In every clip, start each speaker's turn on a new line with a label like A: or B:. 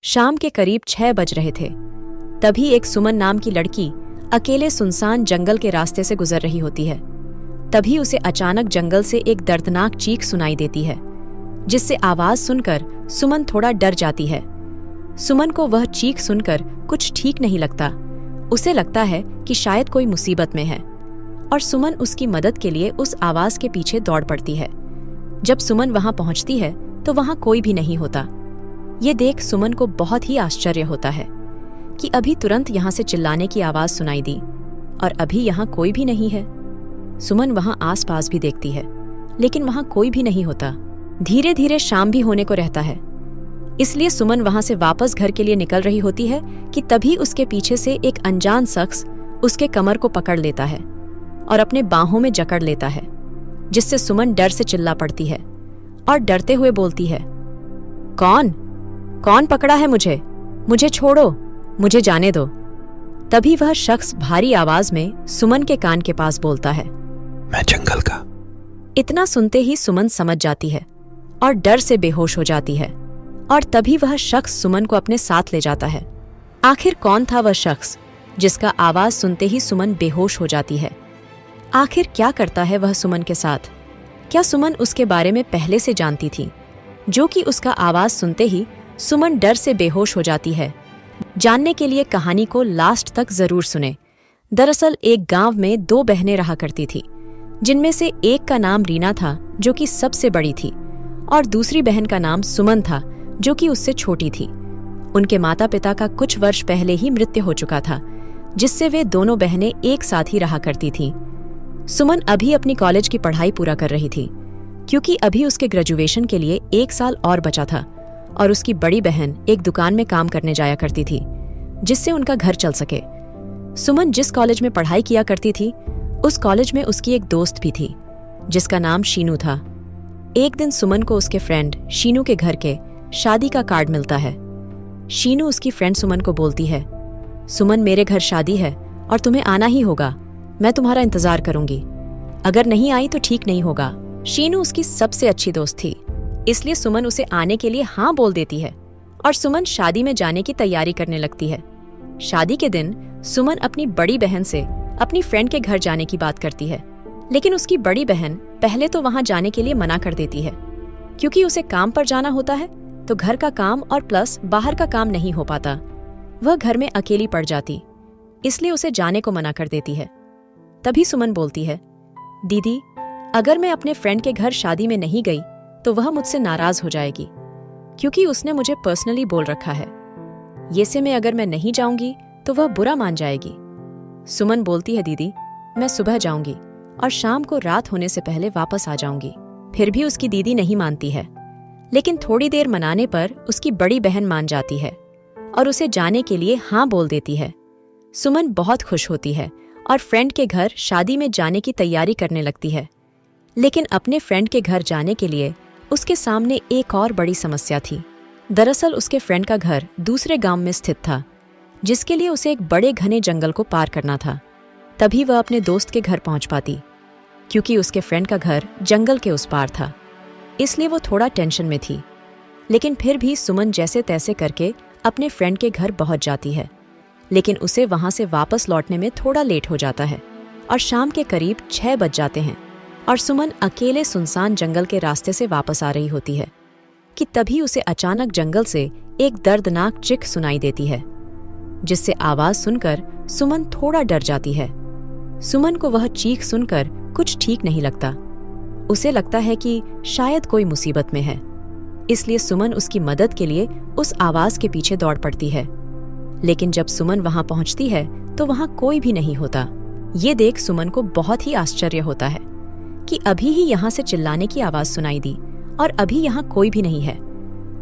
A: शाम के करीब 6 बज रहे थे। तभी एक सुमन नाम की लड़की अकेले सुनसान जंगल के रास्ते से गुजर रही होती है। तभी उसे अचानक जंगल से एक दर्दनाक चीख सुनाई देती है, जिससे आवाज सुनकर सुमन थोड़ा डर जाती है। सुमन को वह चीख सुनकर कुछ ठीक नहीं लगता। उसे लगता है कि शायद कोई मुसीबत में है और सुमन उसकी मदद के लिए उस आवाज के पीछे दौड़ पड़ती है। जब सुमन वहां पहुंचती है तो वहां कोई भी नहीं होता। ये देख सुमन को बहुत ही आश्चर्य होता है कि अभी तुरंत यहां से चिल्लाने की आवाज सुनाई दी और अभी यहां कोई भी नहीं है। सुमन वहां आसपास भी देखती है, लेकिन वहां कोई भी नहीं होता। धीरे धीरे शाम भी होने को रहता है, इसलिए सुमन वहां से वापस घर के लिए निकल रही होती है कि तभी उसके पीछे से एक अनजान शख्स उसके कमर को पकड़ लेता है और अपने बाहों में जकड़ लेता है, जिससे सुमन डर से चिल्ला पड़ती है और डरते हुए बोलती है, कौन पकड़ा है मुझे छोड़ो, मुझे जाने दो। तभी वह शख्स भारी आवाज में सुमन के कान के पास बोलता है,
B: मैं जंगल का।
A: इतना सुनते ही सुमन समझ जाती है और डर से बेहोश हो जाती है और तभी वह शख्स सुमन को अपने साथ ले जाता है। आखिर कौन था वह शख्स जिसका आवाज सुनते ही सुमन बेहोश हो जाती है? आखिर क्या करता है वह सुमन के साथ? क्या सुमन उसके बारे में पहले से जानती थी, जो कि उसका आवाज सुनते ही सुमन डर से बेहोश हो जाती है? जानने के लिए कहानी को लास्ट तक जरूर सुने। दरअसल एक गांव में 2 बहनें रहा करती थी, जिनमें से एक का नाम रीना था, जो कि सबसे बड़ी थी, और दूसरी बहन का नाम सुमन था, जो कि उससे छोटी थी। उनके माता पिता का कुछ वर्ष पहले ही मृत्यु हो चुका था, जिससे वे दोनों बहनें एक साथ ही रहा करती थीं। सुमन अभी अपनी कॉलेज की पढ़ाई पूरा कर रही थी, क्योंकि अभी उसके ग्रेजुएशन के लिए 1 साल और बचा था, और उसकी बड़ी बहन एक दुकान में काम करने जाया करती थी, जिससे उनका घर चल सके। सुमन जिस कॉलेज में पढ़ाई किया करती थी, उस कॉलेज में उसकी एक दोस्त भी थी, जिसका नाम शीनू था। एक दिन सुमन को उसके फ्रेंड शीनू के घर के शादी का कार्ड मिलता है। शीनू उसकी फ्रेंड सुमन को बोलती है, सुमन, मेरे घर शादी है और तुम्हें आना ही होगा। मैं तुम्हारा इंतजार करूंगी। अगर नहीं आई तो ठीक नहीं होगा। शीनू उसकी सबसे अच्छी दोस्त थी, इसलिए सुमन उसे आने के लिए हाँ बोल देती है और सुमन शादी में जाने की तैयारी करने लगती है। शादी के दिन सुमन अपनी बड़ी बहन से अपनी फ्रेंड के घर जाने की बात करती है, लेकिन उसकी बड़ी बहन पहले तो वहां जाने के लिए मना कर देती है, क्योंकि उसे काम पर जाना होता है, तो घर का काम और प्लस बाहर का काम नहीं हो पाता। वह घर में अकेली पड़ जाती, इसलिए उसे जाने को मना कर देती है। तभी सुमन बोलती है, दीदी, अगर मैं अपने फ्रेंड के घर शादी में नहीं गई तो वह मुझसे नाराज हो जाएगी, क्योंकि उसने मुझे पर्सनली बोल रखा है। ये से में अगर मैं नहीं जाऊंगी तो वह बुरा मान जाएगी। सुमन बोलती है, दीदी, मैं सुबह जाऊंगी और शाम को रात होने से पहले वापस आ जाऊंगी। फिर भी उसकी दीदी नहीं मानती है, लेकिन थोड़ी देर मनाने पर उसकी बड़ी बहन मान जाती है और उसे जाने के लिए हाँ बोल देती है। सुमन बहुत खुश होती है और फ्रेंड के घर शादी में जाने की तैयारी करने लगती है, लेकिन अपने फ्रेंड के घर जाने के लिए उसके सामने एक और बड़ी समस्या थी। दरअसल उसके फ्रेंड का घर दूसरे गांव में स्थित था, जिसके लिए उसे एक बड़े घने जंगल को पार करना था। तभी वह अपने दोस्त के घर पहुंच पाती, क्योंकि उसके फ्रेंड का घर जंगल के उस पार था, इसलिए वो थोड़ा टेंशन में थी। लेकिन फिर भी सुमन जैसे तैसे करके अपने फ्रेंड के घर पहुंच जाती है, लेकिन उसे वहां से वापस लौटने में थोड़ा लेट हो जाता है और शाम के करीब 6 बज जाते हैं और सुमन अकेले सुनसान जंगल के रास्ते से वापस आ रही होती है कि तभी उसे अचानक जंगल से एक दर्दनाक चीख सुनाई देती है, जिससे आवाज सुनकर सुमन थोड़ा डर जाती है। सुमन को वह चीख सुनकर कुछ ठीक नहीं लगता। उसे लगता है कि शायद कोई मुसीबत में है, इसलिए सुमन उसकी मदद के लिए उस आवाज के पीछे दौड़ पड़ती है। लेकिन जब सुमन वहां पहुंचती है तो वहां कोई भी नहीं होता। ये देख सुमन को बहुत ही आश्चर्य होता है कि अभी ही यहां से चिल्लाने की आवाज सुनाई दी और अभी यहां कोई भी नहीं है।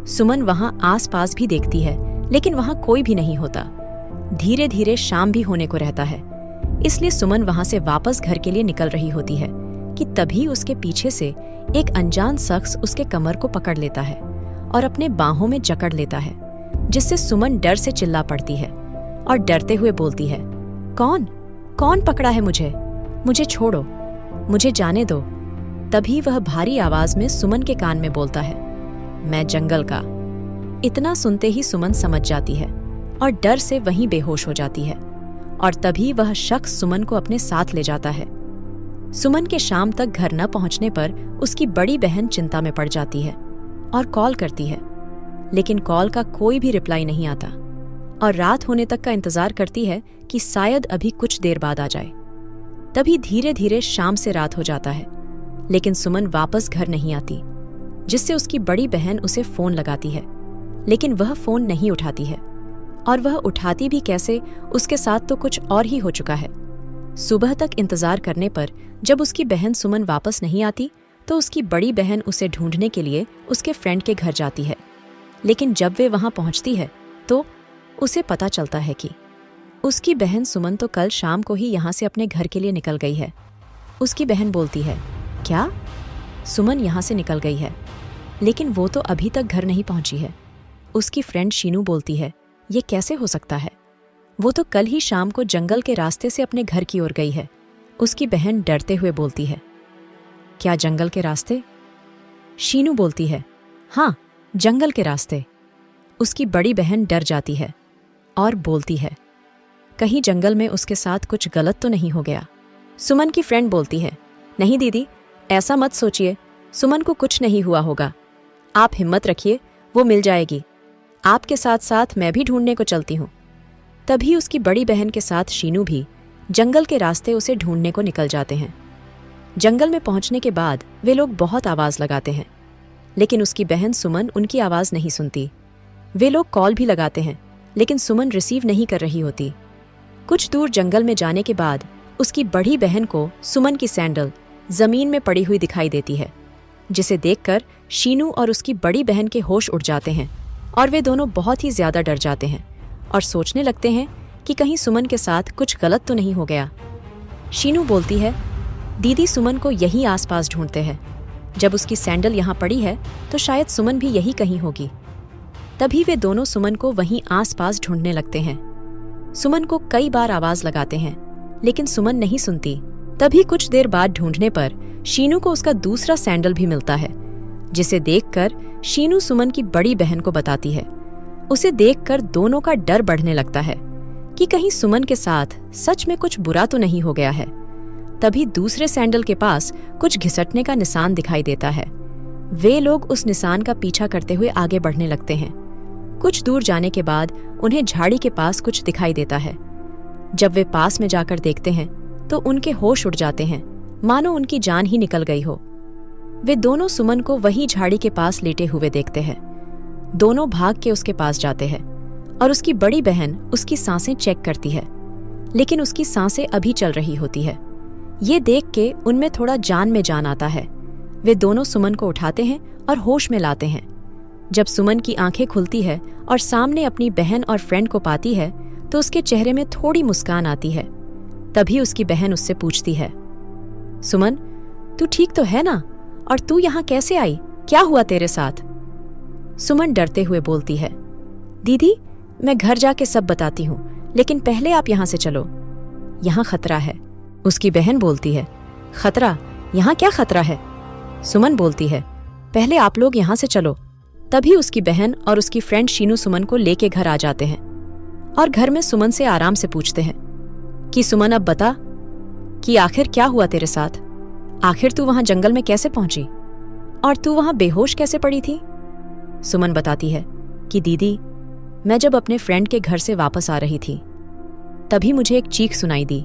A: सुमन वहां आसपास भी देखती है, लेकिन वहां कोई भी नहीं होता। धीरे धीरे शाम भी होने को रहता है, इसलिए सुमन वहां से वापस घर के लिए निकल रही होती है कि तभी उसके पीछे से एक अनजान शख्स उसके कमर को पकड़ लेता है और अपने बाहों में जकड़ लेता है, जिससे सुमन डर से चिल्ला पड़ती है और डरते हुए बोलती है, कौन पकड़ा है मुझे छोड़ो, मुझे जाने दो। तभी वह भारी आवाज में सुमन के कान में बोलता है, मैं जंगल का। इतना सुनते ही सुमन समझ जाती है और डर से वहीं बेहोश हो जाती है और तभी वह शख्स सुमन को अपने साथ ले जाता है। सुमन के शाम तक घर न पहुंचने पर उसकी बड़ी बहन चिंता में पड़ जाती है और कॉल करती है, लेकिन कॉल का कोई भी रिप्लाई नहीं आता और रात होने तक का इंतजार करती है कि शायद अभी कुछ देर बाद आ जाए। तभी धीरे धीरे शाम से रात हो जाता है, लेकिन सुमन वापस घर नहीं आती, जिससे उसकी बड़ी बहन उसे फोन लगाती है, लेकिन वह फोन नहीं उठाती है और वह उठाती भी कैसे, उसके साथ तो कुछ और ही हो चुका है। सुबह तक इंतजार करने पर जब उसकी बहन सुमन वापस नहीं आती तो उसकी बड़ी बहन उसे ढूंढने के लिए उसके फ्रेंड के घर जाती है, लेकिन जब वे वहां पहुंचती है तो उसे पता चलता है कि उसकी बहन सुमन तो कल शाम को ही यहाँ से अपने घर के लिए निकल गई है। उसकी बहन बोलती है, क्या सुमन यहाँ से निकल गई है, लेकिन वो तो अभी तक घर नहीं पहुंची है। उसकी फ्रेंड शीनू बोलती है, ये कैसे हो सकता है, वो तो कल ही शाम को जंगल के रास्ते से अपने घर की ओर गई है। उसकी बहन डरते हुए बोलती है, क्या जंगल के रास्ते? शीनू बोलती है, हाँ, जंगल के रास्ते। उसकी बड़ी बहन डर जाती है और बोलती है, कहीं जंगल में उसके साथ कुछ गलत तो नहीं हो गया। सुमन की फ्रेंड बोलती है, नहीं दीदी, ऐसा मत सोचिए, सुमन को कुछ नहीं हुआ होगा, आप हिम्मत रखिए, वो मिल जाएगी। आपके साथ साथ मैं भी ढूंढने को चलती हूँ। तभी उसकी बड़ी बहन के साथ शीनू भी जंगल के रास्ते उसे ढूंढने को निकल जाते हैं। जंगल में पहुंचने के बाद वे लोग बहुत आवाज लगाते हैं, लेकिन उसकी बहन सुमन उनकी आवाज नहीं सुनती। वे लोग कॉल भी लगाते हैं, लेकिन सुमन रिसीव नहीं कर रही होती। कुछ दूर जंगल में जाने के बाद उसकी बड़ी बहन को सुमन की सैंडल जमीन में पड़ी हुई दिखाई देती है, जिसे देखकर शीनू और उसकी बड़ी बहन के होश उड़ जाते हैं और वे दोनों बहुत ही ज्यादा डर जाते हैं और सोचने लगते हैं कि कहीं सुमन के साथ कुछ गलत तो नहीं हो गया। शीनू बोलती है, दीदी सुमन को यहीं आसपास ढूंढते हैं, जब उसकी सैंडल यहाँ पड़ी है तो शायद सुमन भी यही कहीं होगी। तभी वे दोनों सुमन को वहीं आसपास ढूंढने लगते हैं। सुमन को कई बार आवाज लगाते हैं, लेकिन सुमन नहीं सुनती। तभी कुछ देर बाद ढूंढने पर शीनू को उसका दूसरा सैंडल भी मिलता है, जिसे देखकर शीनू सुमन की बड़ी बहन को बताती है। उसे देखकर दोनों का डर बढ़ने लगता है कि कहीं सुमन के साथ सच में कुछ बुरा तो नहीं हो गया है। तभी दूसरे सैंडल के पास कुछ घिसटने का निशान दिखाई देता है। वे लोग उस निशान का पीछा करते हुए आगे बढ़ने लगते हैं। कुछ दूर जाने के बाद उन्हें झाड़ी के पास कुछ दिखाई देता है। जब वे पास में जाकर देखते हैं तो उनके होश उड़ जाते हैं, मानो उनकी जान ही निकल गई हो। वे दोनों सुमन को वही झाड़ी के पास लेटे हुए देखते हैं। दोनों भाग के उसके पास जाते हैं और उसकी बड़ी बहन उसकी सांसें चेक करती है, लेकिन उसकी सांसें अभी चल रही होती है। ये देख के उनमें थोड़ा जान में जान आता है। वे दोनों सुमन को उठाते हैं और होश में लाते हैं। जब सुमन की आंखें खुलती है और सामने अपनी बहन और फ्रेंड को पाती है तो उसके चेहरे में थोड़ी मुस्कान आती है। तभी उसकी बहन उससे पूछती है, सुमन, तू ठीक तो है ना? और तू यहाँ कैसे आई? क्या हुआ तेरे साथ? सुमन डरते हुए बोलती है, दीदी, मैं घर जाके सब बताती हूँ, लेकिन पहले आप यहाँ से चलो, यहाँ खतरा है। उसकी बहन बोलती है, खतरा? यहाँ क्या खतरा है? सुमन बोलती है, पहले आप लोग यहाँ से चलो। तभी उसकी बहन और उसकी फ्रेंड शीनू सुमन को लेके घर आ जाते हैं और घर में सुमन से आराम से पूछते हैं कि सुमन, अब बता कि आखिर क्या हुआ तेरे साथ? आखिर तू वहां जंगल में कैसे पहुंची और तू वहां बेहोश कैसे पड़ी थी? सुमन बताती है कि दीदी, मैं जब अपने फ्रेंड के घर से वापस आ रही थी तभी मुझे एक चीख सुनाई दी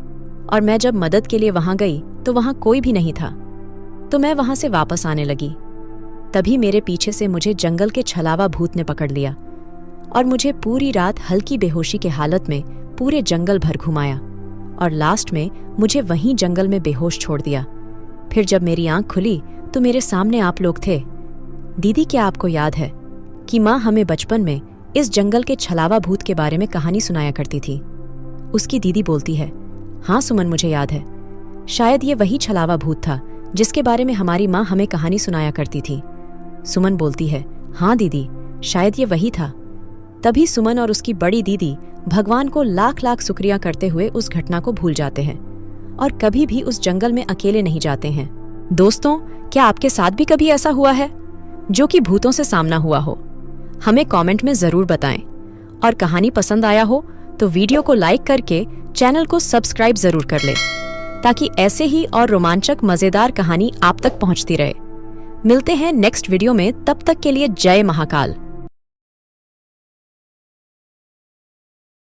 A: और मैं जब मदद के लिए वहां गई तो वहां कोई भी नहीं था, तो मैं वहां से वापस आने लगी। तभी मेरे पीछे से मुझे जंगल के छलावा भूत ने पकड़ लिया और मुझे पूरी रात हल्की बेहोशी के हालत में पूरे जंगल भर घुमाया और लास्ट में मुझे वहीं जंगल में बेहोश छोड़ दिया। फिर जब मेरी आंख खुली तो मेरे सामने आप लोग थे। दीदी, क्या आपको याद है कि माँ हमें बचपन में इस जंगल के छलावा भूत के बारे में कहानी सुनाया करती थी? उसकी दीदी बोलती है, हाँ सुमन, मुझे याद है। शायद ये वही छलावा भूत था जिसके बारे में हमारी माँ हमें कहानी सुनाया करती थी। सुमन बोलती है, हाँ दीदी, शायद ये वही था। तभी सुमन और उसकी बड़ी दीदी भगवान को लाख लाख शुक्रिया करते हुए उस घटना को भूल जाते हैं और कभी भी उस जंगल में अकेले नहीं जाते हैं। दोस्तों, क्या आपके साथ भी कभी ऐसा हुआ है जो कि भूतों से सामना हुआ हो? हमें कमेंट में जरूर बताएं। और कहानी पसंद आया हो तो वीडियो को लाइक करके चैनल को सब्सक्राइब जरूर कर लें, ताकि ऐसे ही और रोमांचक मजेदार कहानी आप तक पहुंचती रहे। मिलते हैं नेक्स्ट वीडियो में, तब तक के लिए जय महाकाल।